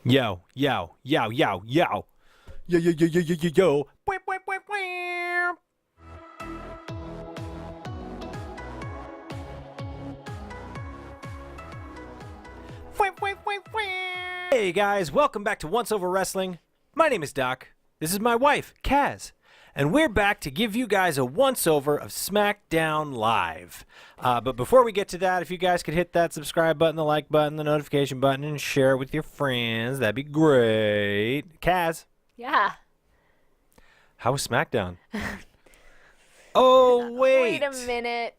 Yo, yo, yo, yo, yo. Yo, yo, yo, yo, yo, yo, yo. Bwah, bwah, bwah, bwah. Bwah, bwah, bwah, bwah. Hey guys, welcome back to Once Over Wrestling. My name is Doc. This is my wife, Kaz. And we're back to give you guys a once-over of Smackdown Live. But before we get to that, if you guys could hit that subscribe button, the like button, the notification button, and share it with your friends, that'd be great. Kaz, Yeah. how was Smackdown? Oh, wait. Wait a minute.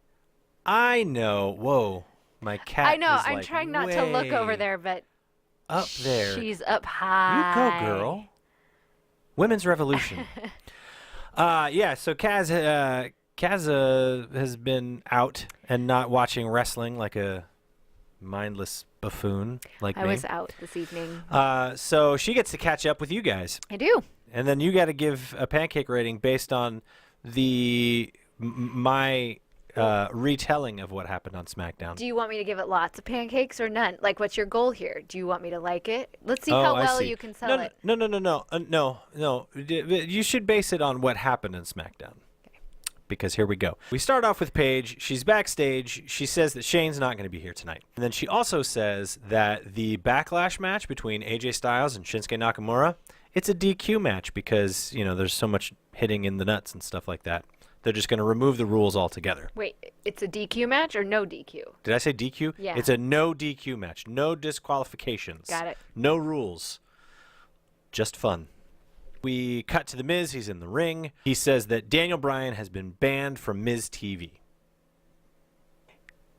I know. Whoa. My cat I know. is I'm like trying not to look over way there, but up there. she's up You high. go, girl. Women's Revolution. Yeah, so Kaz has been out and not watching wrestling like a mindless buffoon like I me. was out this evening. So she gets to catch up with you guys. I do. And then you got to give a pancake rating based on my retelling of what happened on SmackDown. Do you want me to give it lots of pancakes or none? Like, what's your goal here? Do you want me to like it? Let's see Oh, how I well see. you can sell it. No. You should base it on what happened in SmackDown. Okay. Because here we go. We start off with Paige. She's backstage. She says that Shane's not going to be here tonight. And then she also says that the Backlash match between AJ Styles and Shinsuke Nakamura, it's a DQ match because, you know, there's so much hitting in the nuts and stuff like that. They're just going to remove the rules altogether. Wait, it's a DQ match or no DQ? Did I say DQ? Yeah. It's a no DQ match. No disqualifications. Got it. No rules. Just fun. We cut to The Miz. He's in the ring. He says that Daniel Bryan has been banned from Miz TV.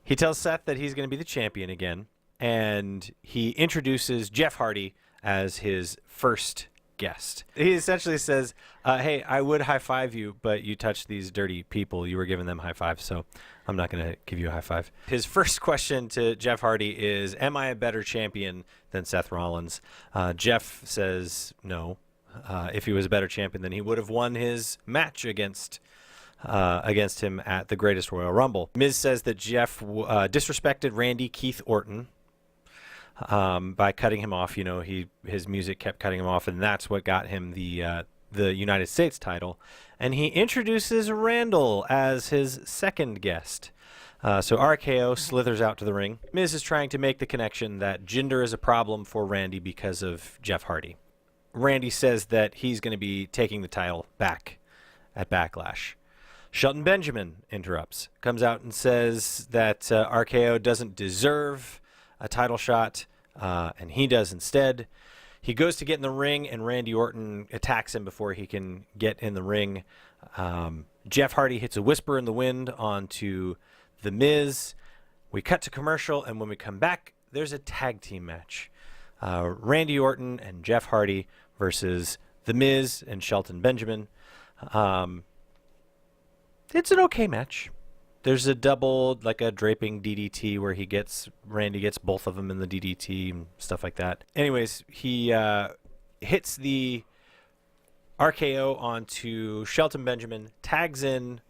He tells Seth that he's going to be the champion again, and he introduces Jeff Hardy as his first guest. He essentially says, hey, I would high-five you, but you touched these dirty people. You were giving them high fives, so I'm not going to give you a high five. His first question to Jeff Hardy is, am I a better champion than Seth Rollins? Jeff says no. If he was a better champion, then he would have won his match against him at the Greatest Royal Rumble. Miz says that Jeff disrespected Randy Keith Orton by cutting him off. You know, his music kept cutting him off, and that's what got him the United States title. And he introduces Randall as his second guest. So RKO slithers out to the ring. Miz is trying to make the connection that gender is a problem for Randy because of Jeff Hardy. Randy says that he's going to be taking the title back at Backlash. Shelton Benjamin interrupts, comes out and says that RKO doesn't deserve a title shot, and he does instead. He goes to get in the ring, and Randy Orton attacks him before he can get in the ring. Jeff Hardy hits a whisper in the wind onto The Miz. We cut to commercial, and when we come back, there's a tag team match. Randy Orton and Jeff Hardy versus The Miz and Shelton Benjamin. It's an okay match. There's a double, like a draping DDT where Randy gets both of them in the DDT and stuff like that. Anyways, he hits the RKO onto Shelton Benjamin, tags in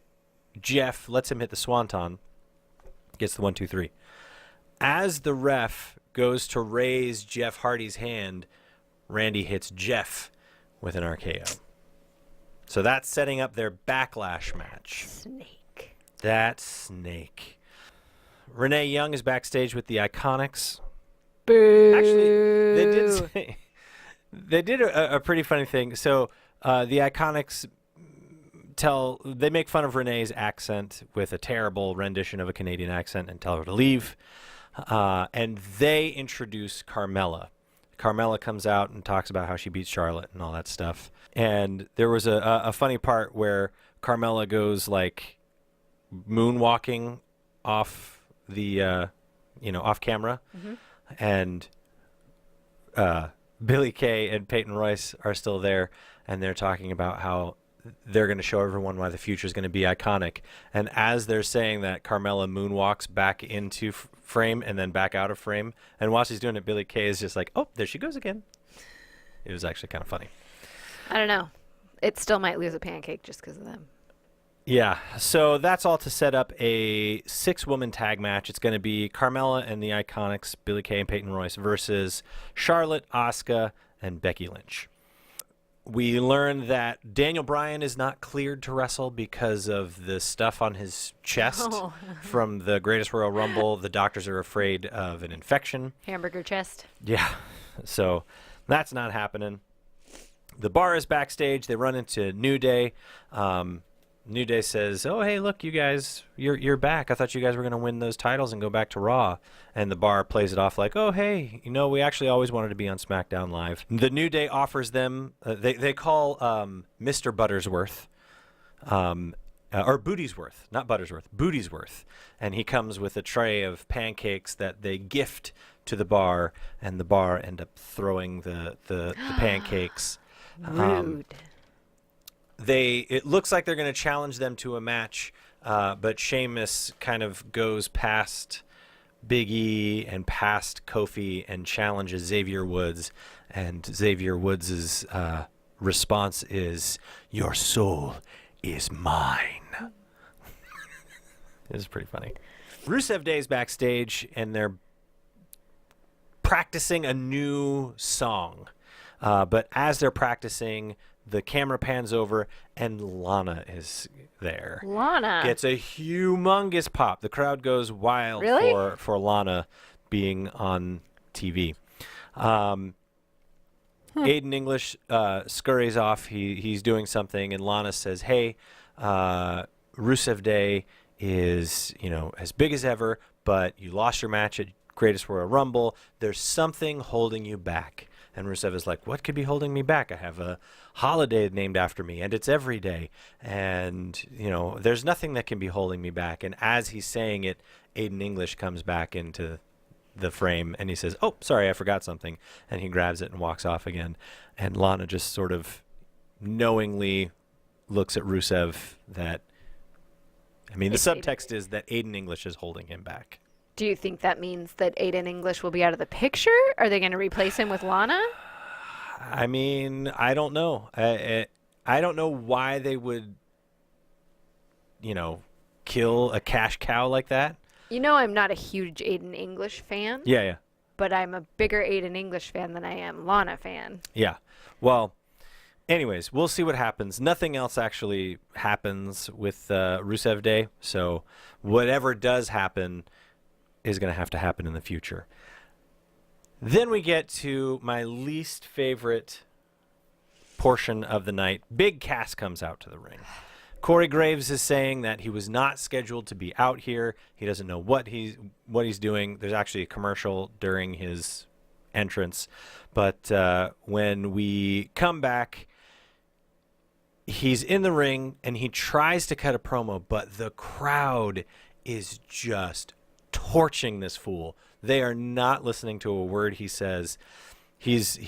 Jeff, lets him hit the Swanton, gets the 1, 2, 3. As the ref goes to raise Jeff Hardy's hand, Randy hits Jeff with an RKO. So that's setting up their Backlash match. Snake. That snake. Renee Young is backstage with the Iconics. Boo. Actually, they did a pretty funny thing. So the Iconics they make fun of Renee's accent with a terrible rendition of a Canadian accent and tell her to leave. And they introduce Carmella. Carmella comes out and talks about how she beats Charlotte and all that stuff. And there was a funny part where Carmella goes like moonwalking off the, off camera. Mm-hmm. And Billy Kay and Peyton Royce are still there, and they're talking about how they're going to show everyone why the future is going to be iconic. And as they're saying that, Carmella moonwalks back into frame and then back out of frame. And while she's doing it, Billy Kay is just like, oh, there she goes again. It was actually kind of funny. I don't know. It still might lose a pancake just because of them. Yeah, so that's all to set up a 6-woman tag match. It's going to be Carmella and the Iconics, Billie Kay and Peyton Royce, versus Charlotte, Asuka, and Becky Lynch. We learn that Daniel Bryan is not cleared to wrestle because of the stuff on his chest Oh. from the Greatest Royal Rumble. The doctors are afraid of an infection. Hamburger chest. Yeah, so that's not happening. The Bar is backstage. They run into New Day. New Day says, "Oh, hey, look, you guys, you're back. I thought you guys were going to win those titles and go back to Raw." And the Bar plays it off like, "Oh, hey, we actually always wanted to be on SmackDown Live." The New Day offers them, they call Mr. Buttersworth, or Bootiesworth, not Buttersworth, Bootiesworth. And he comes with a tray of pancakes that they gift to the Bar, and the Bar end up throwing the pancakes. Rude. It looks like they're going to challenge them to a match, but Sheamus kind of goes past Big E and past Kofi and challenges Xavier Woods, and Xavier Woods' response is, "Your soul is mine." It was pretty funny. Rusev Day's backstage, and they're practicing a new song. But as they're practicing, the camera pans over, and Lana is there. Lana. Gets a humongous pop. The crowd goes wild Really? for Lana being on TV. Aiden English scurries off. He's doing something, and Lana says, "Hey, Rusev Day is as big as ever, but you lost your match at Greatest Royal Rumble. There's something holding you back." And Rusev is like, "What could be holding me back? I have a holiday named after me, and it's every day. And, there's nothing that can be holding me back." And as he's saying it, Aiden English comes back into the frame, and he says, "Oh, sorry, I forgot something." And he grabs it and walks off again. And Lana just sort of knowingly looks at Rusev that, the subtext is that Aiden English is holding him back. Do you think that means that Aiden English will be out of the picture? Are they going to replace him with Lana? I don't know. I don't know why they would, kill a cash cow like that. I'm not a huge Aiden English fan. Yeah. But I'm a bigger Aiden English fan than I am Lana fan. Yeah. Well, anyways, we'll see what happens. Nothing else actually happens with Rusev Day. So whatever does happen is going to have to happen in the future. Then we get to my least favorite portion of the night. Big Cass comes out to the ring. Corey Graves is saying that he was not scheduled to be out here. He doesn't know what he's doing. There's actually a commercial during his entrance. But when we come back, he's in the ring and he tries to cut a promo, but the crowd is just torching this fool. They are not listening to a word he says. He's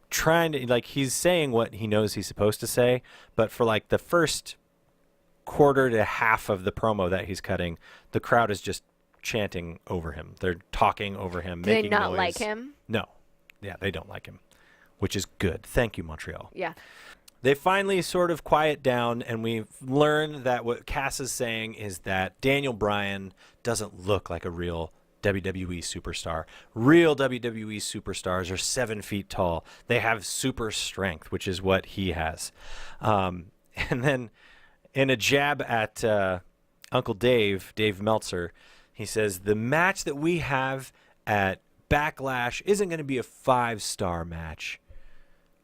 trying to, he's saying what he knows he's supposed to say, but for the first quarter to half of the promo that he's cutting, the crowd is just chanting over him. They're talking over him, Do they making not noise. like him? No. Yeah, they don't like him, which is good. Thank you, Montreal. Yeah. They finally sort of quiet down, and we learn that what Cass is saying is that Daniel Bryan doesn't look like a real WWE superstar. Real WWE superstars are 7 feet tall. They have super strength, which is what he has. And then in a jab at Uncle Dave Meltzer, he says, "The match that we have at Backlash isn't going to be a 5-star match.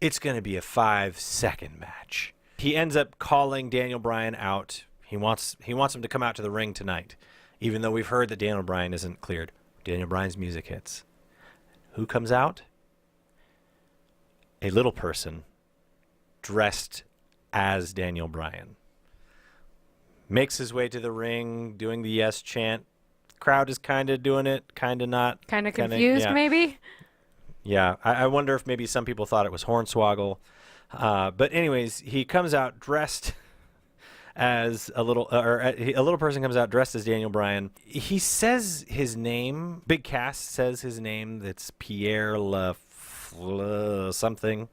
It's going to be a 5-second match." He ends up calling Daniel Bryan out. He wants him to come out to the ring tonight, even though we've heard that Daniel Bryan isn't cleared. Daniel Bryan's music hits. Who comes out? A little person dressed as Daniel Bryan. Makes his way to the ring, doing the yes chant. Crowd is kind of doing it, kind of not. Kind of confused, yeah. maybe? Yeah, I wonder if maybe some people thought it was Hornswoggle. But anyways, he comes out dressed as a little person comes out dressed as Daniel Bryan. He says his name. Big Cass says his name. That's Pierre something.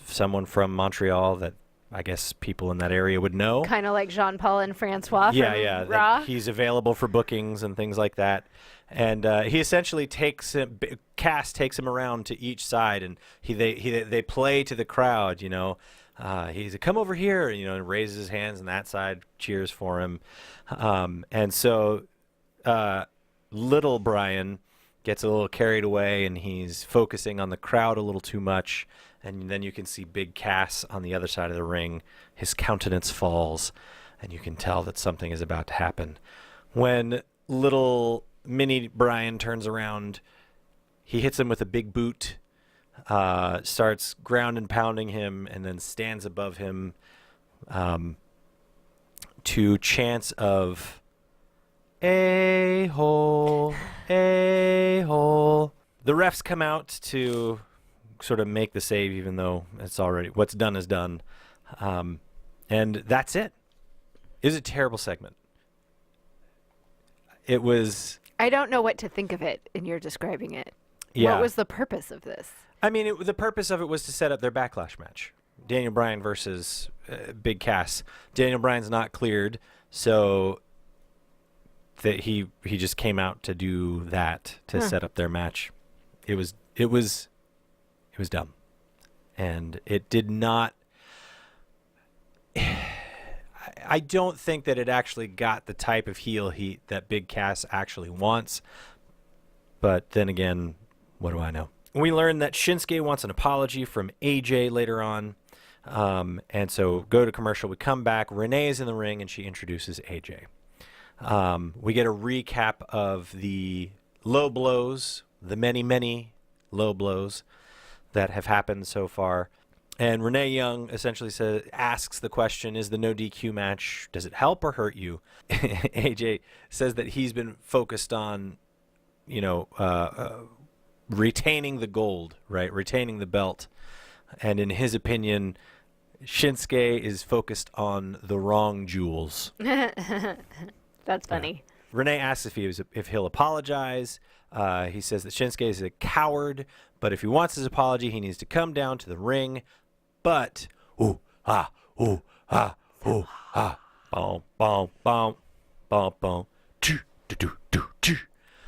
Someone from Montreal that I guess people in that area would know. Kind of like Jean-Paul and Francois Yeah, from yeah. Raw. That he's available for bookings and things like that. And he essentially takes him. Cass takes him around to each side, and they play to the crowd. He's come over here, and raises his hands, and that side cheers for him. And so little Brian gets a little carried away, and he's focusing on the crowd a little too much. And then you can see big Cass on the other side of the ring. His countenance falls, and you can tell that something is about to happen. When little mini Brian turns around, he hits him with a big boot, starts ground and pounding him, and then stands above him to chants of "A-hole, A-hole." The refs come out to sort of make the save, even though it's already what's done is done. And that's it. It was a terrible segment. It was... I don't know what to think of it in your describing it. Yeah. What was the purpose of this? I mean, the purpose of it was to set up their backlash match. Daniel Bryan versus Big Cass. Daniel Bryan's not cleared, so that he just came out to do that to set up their match. It was dumb, and it did not. I don't think that it actually got the type of heel heat that Big Cass actually wants. But then again, what do I know? We learned that Shinsuke wants an apology from AJ later on. And so go to commercial. We come back. Renee's in the ring, and she introduces AJ. We get a recap of the low blows, the many, many low blows that have happened so far. And Renee Young essentially asks the question, is the no DQ match, does it help or hurt you? AJ says that he's been focused on, retaining the gold, right? Retaining the belt. And in his opinion, Shinsuke is focused on the wrong jewels. That's funny. Renee asks if he'll apologize. He says that Shinsuke is a coward, but if he wants his apology, he needs to come down to the ring. But boom, boom, boom, boom, boom, boom,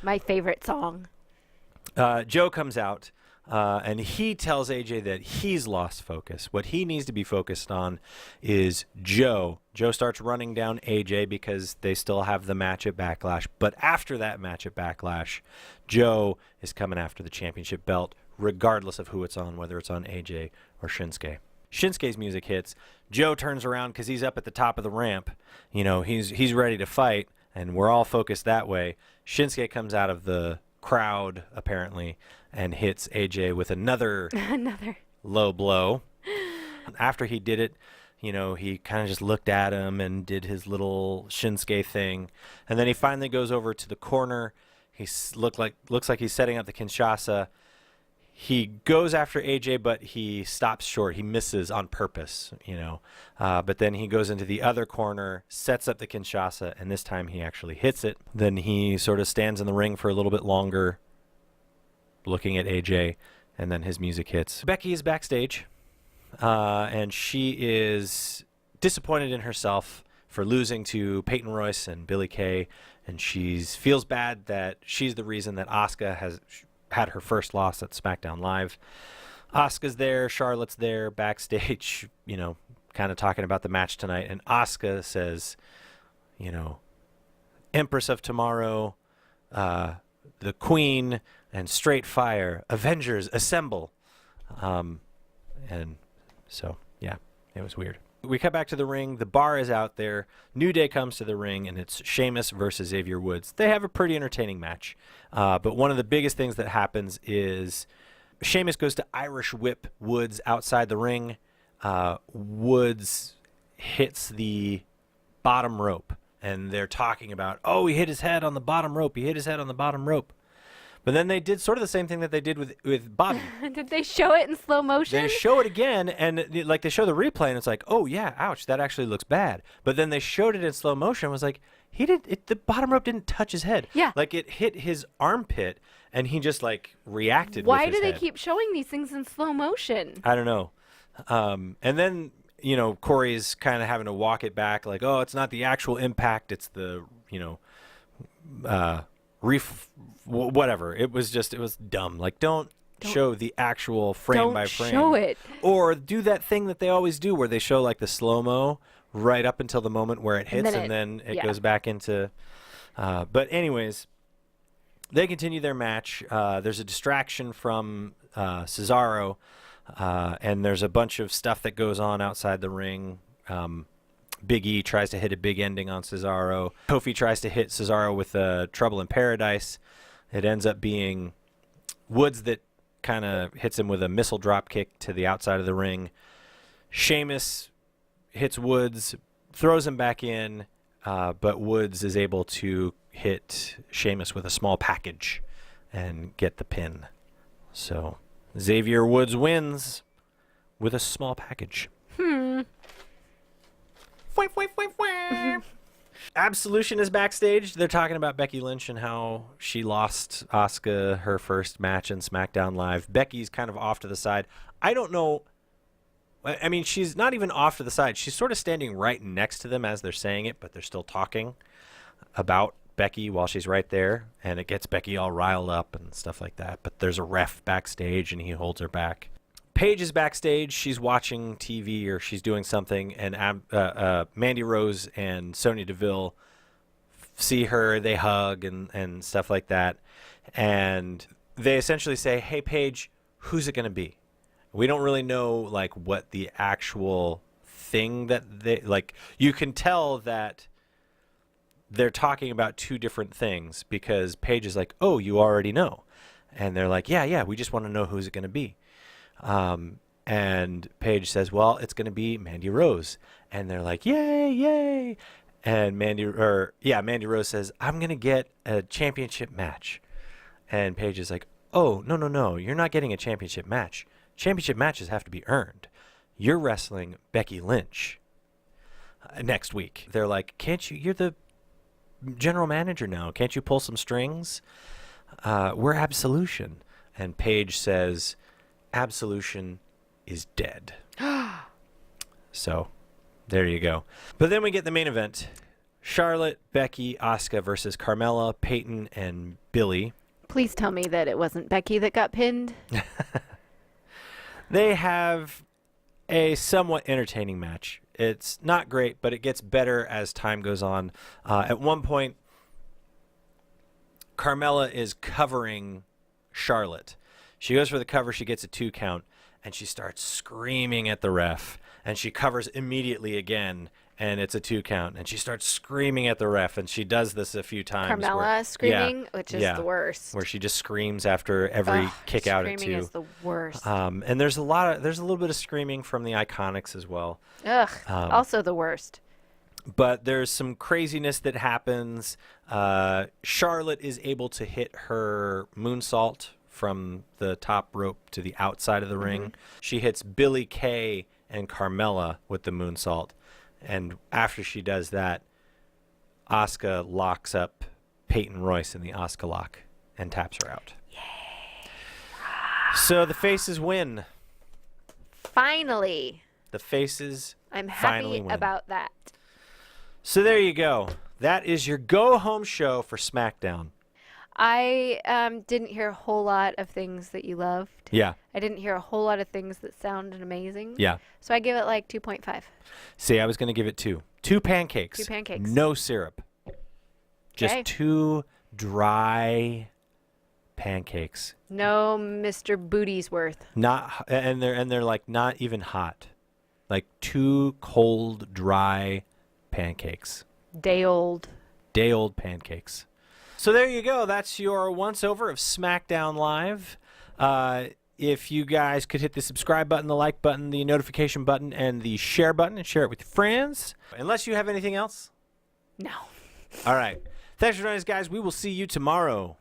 My favorite song. Joe comes out, and he tells AJ that he's lost focus. What he needs to be focused on is Joe. Joe starts running down AJ because they still have the match at Backlash. But after that match at Backlash, Joe is coming after the championship belt, regardless of who it's on, whether it's on AJ or Shinsuke. Shinsuke's music hits. Joe turns around because he's up at the top of the ramp. He's ready to fight, and we're all focused that way. Shinsuke comes out of the crowd, apparently, and hits AJ with another low blow. After he did it, he kind of just looked at him and did his little Shinsuke thing. And then he finally goes over to the corner. He looks like he's setting up the Kinshasa. He goes after AJ, but he stops short. He misses on purpose, But then he goes into the other corner, sets up the Kinshasa, and this time he actually hits it. Then he sort of stands in the ring for a little bit longer, looking at AJ, and then his music hits. Becky is backstage, and she is disappointed in herself for losing to Peyton Royce and Billie Kay, and she feels bad that she's the reason that Asuka has had her first loss at Smackdown Live. Asuka's there, Charlotte's there, backstage, kind of talking about the match tonight, and Asuka says, Empress of Tomorrow, the Queen, and Straight Fire, Avengers, assemble. And so, yeah, it was weird. We cut back to the ring. The bar is out there. New Day comes to the ring, and it's Sheamus versus Xavier Woods. They have a pretty entertaining match. But one of the biggest things that happens is Sheamus goes to Irish whip Woods outside the ring. Woods hits the bottom rope, and they're talking about, he hit his head on the bottom rope. He hit his head on the bottom rope. But then they did sort of the same thing that they did with Bobby. Did they show it in slow motion? They show it again, and they show the replay, and it's like, oh yeah, ouch, that actually looks bad. But then they showed it in slow motion, and was like, the bottom rope didn't touch his head. Yeah. Like it hit his armpit, and he just reacted. Why with his do they head. keep showing these things in slow motion? I don't know. And then Corey's kind of having to walk it back, like, oh, it's not the actual impact, it's the, whatever. It was dumb. Like, don't show the actual frame by frame. Don't show it. Or do that thing that they always do where they show, like, the slow-mo right up until the moment where it hits, and then it goes back into... but anyways, they continue their match. There's a distraction from Cesaro, and there's a bunch of stuff that goes on outside the ring. Big E tries to hit a big ending on Cesaro. Kofi tries to hit Cesaro with Trouble in Paradise. It ends up being Woods that kind of hits him with a missile drop kick to the outside of the ring. Sheamus hits Woods, throws him back in, but Woods is able to hit Sheamus with a small package and get the pin. So Xavier Woods wins with a small package. Absolution is backstage. They're talking about Becky Lynch and how she lost Asuka her first match in Smackdown Live. Becky's kind of off to the side. I don't know. I mean, she's not even off to the side. She's sort of standing right next to them as they're saying it, but they're still talking about Becky while she's right there, and it gets Becky all riled up and stuff like that. But there's a ref backstage, and he holds her back. Paige is backstage. She's watching TV or she's doing something, and Mandy Rose and Sonya Deville see her. They hug and stuff like that. And they essentially say, hey, Paige, who's it going to be? We don't really know, like, what the actual thing that they... Like, you can tell that they're talking about two different things because Paige is like, oh, you already know. And they're like, yeah, we just want to know who's it going to be. And Paige says, well, it's going to be Mandy Rose. And they're like, yay. And Mandy Rose says, I'm going to get a championship match. And Paige is like, oh, no, you're not getting a championship match. Championship matches have to be earned. You're wrestling Becky Lynch next week. They're like, you're the general manager now. Can't you pull some strings? We're Absolution. And Paige says, Absolution is dead. So there you go. But then we get the main event. Charlotte, Becky, Asuka versus Carmella, Peyton, and Billy. Please tell me that it wasn't Becky that got pinned. They have a somewhat entertaining match. It's not great, but it gets better as time goes on. At one point, Carmella is covering Charlotte. She goes for the cover. She gets a 2 count, and she starts screaming at the ref. And she covers immediately again, and it's a 2 count. And she starts screaming at the ref, and she does this a few times. Carmella screaming, which is the worst. Where she just screams after every kick out at 2. Screaming is the worst. And there's a little bit of screaming from the Iconics as well. Ugh, also the worst. But there's some craziness that happens. Charlotte is able to hit her moonsault from the top rope to the outside of the ring. She hits Billy Kay and Carmella with the moonsault. And after she does that, Asuka locks up Peyton Royce in the Asuka lock and taps her out. Yay. So the faces win. Finally. The faces I'm finally happy win. about that. So there you go. That is your go-home show for SmackDown. I didn't hear a whole lot of things that you loved. Yeah. I didn't hear a whole lot of things that sounded amazing. Yeah. So I give it like 2.5. See, I was going to give it 2. 2 pancakes. 2 pancakes. No syrup. Just Okay. 2 dry pancakes. No Mr. Booty's worth. Not and they're like not even hot. Like 2 cold, dry pancakes. Day old pancakes. So there you go. That's your once over of SmackDown Live. If you guys could hit the subscribe button, the like button, the notification button, and the share button, and share it with your friends. Unless you have anything else? No. All right. Thanks for joining us, guys. We will see you tomorrow.